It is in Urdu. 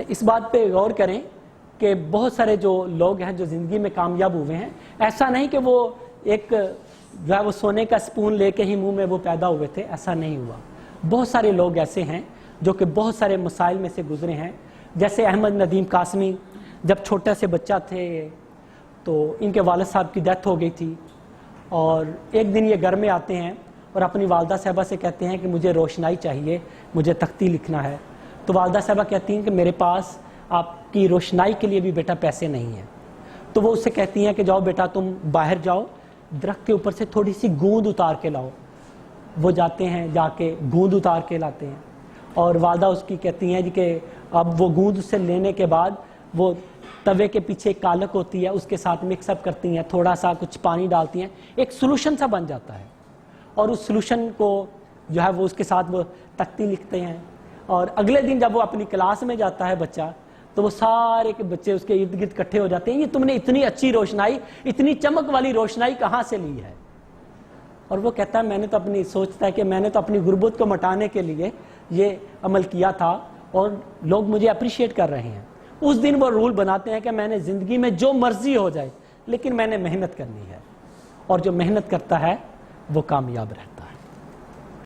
اس بات پہ غور کریں کہ بہت سارے جو لوگ ہیں جو زندگی میں کامیاب ہوئے ہیں، ایسا نہیں کہ وہ ایک جو ہے وہ سونے کا سپون لے کے ہی منہ میں وہ پیدا ہوئے تھے، ایسا نہیں ہوا۔ بہت سارے لوگ ایسے ہیں جو کہ بہت سارے مسائل میں سے گزرے ہیں، جیسے احمد ندیم قاسمی جب چھوٹے سے بچہ تھے تو ان کے والد صاحب کی ڈیتھ ہو گئی تھی، اور ایک دن یہ گھر میں آتے ہیں اور اپنی والدہ صاحبہ سے کہتے ہیں کہ مجھے روشنائی چاہیے، مجھے تختی لکھنا ہے۔ تو والدہ صاحبہ کہتی ہیں کہ میرے پاس آپ کی روشنائی کے لیے بھی بیٹا پیسے نہیں ہیں۔ تو وہ اس سے کہتی ہیں کہ جاؤ بیٹا تم باہر جاؤ، درخت کے اوپر سے تھوڑی سی گوند اتار کے لاؤ۔ وہ جاتے ہیں، جا کے گوند اتار کے لاتے ہیں، اور والدہ اس کی کہتی ہیں جی کہ اب وہ گوند سے لینے کے بعد وہ توے کے پیچھے ایک کالک ہوتی ہے، اس کے ساتھ مکس اپ کرتی ہیں، تھوڑا سا کچھ پانی ڈالتی ہیں، ایک سولوشن سا بن جاتا ہے، اور اس سولوشن کو جو ہے وہ اس کے ساتھ وہ تختی لکھتے ہیں۔ اور اگلے دن جب وہ اپنی کلاس میں جاتا ہے بچہ، تو وہ سارے کے بچے اس کے ارد گرد اکٹھے ہو جاتے ہیں، یہ تم نے اتنی اچھی روشنائی، اتنی چمک والی روشنائی کہاں سے لی ہے؟ اور وہ کہتا ہے میں نے تو سوچتا ہے کہ میں نے تو اپنی غربت کو مٹانے کے لیے یہ عمل کیا تھا، اور لوگ مجھے اپریشیٹ کر رہے ہیں۔ اس دن وہ رول بناتے ہیں کہ میں نے زندگی میں جو مرضی ہو جائے لیکن میں نے محنت کرنی ہے، اور جو محنت کرتا ہے وہ کامیاب رہتا ہے۔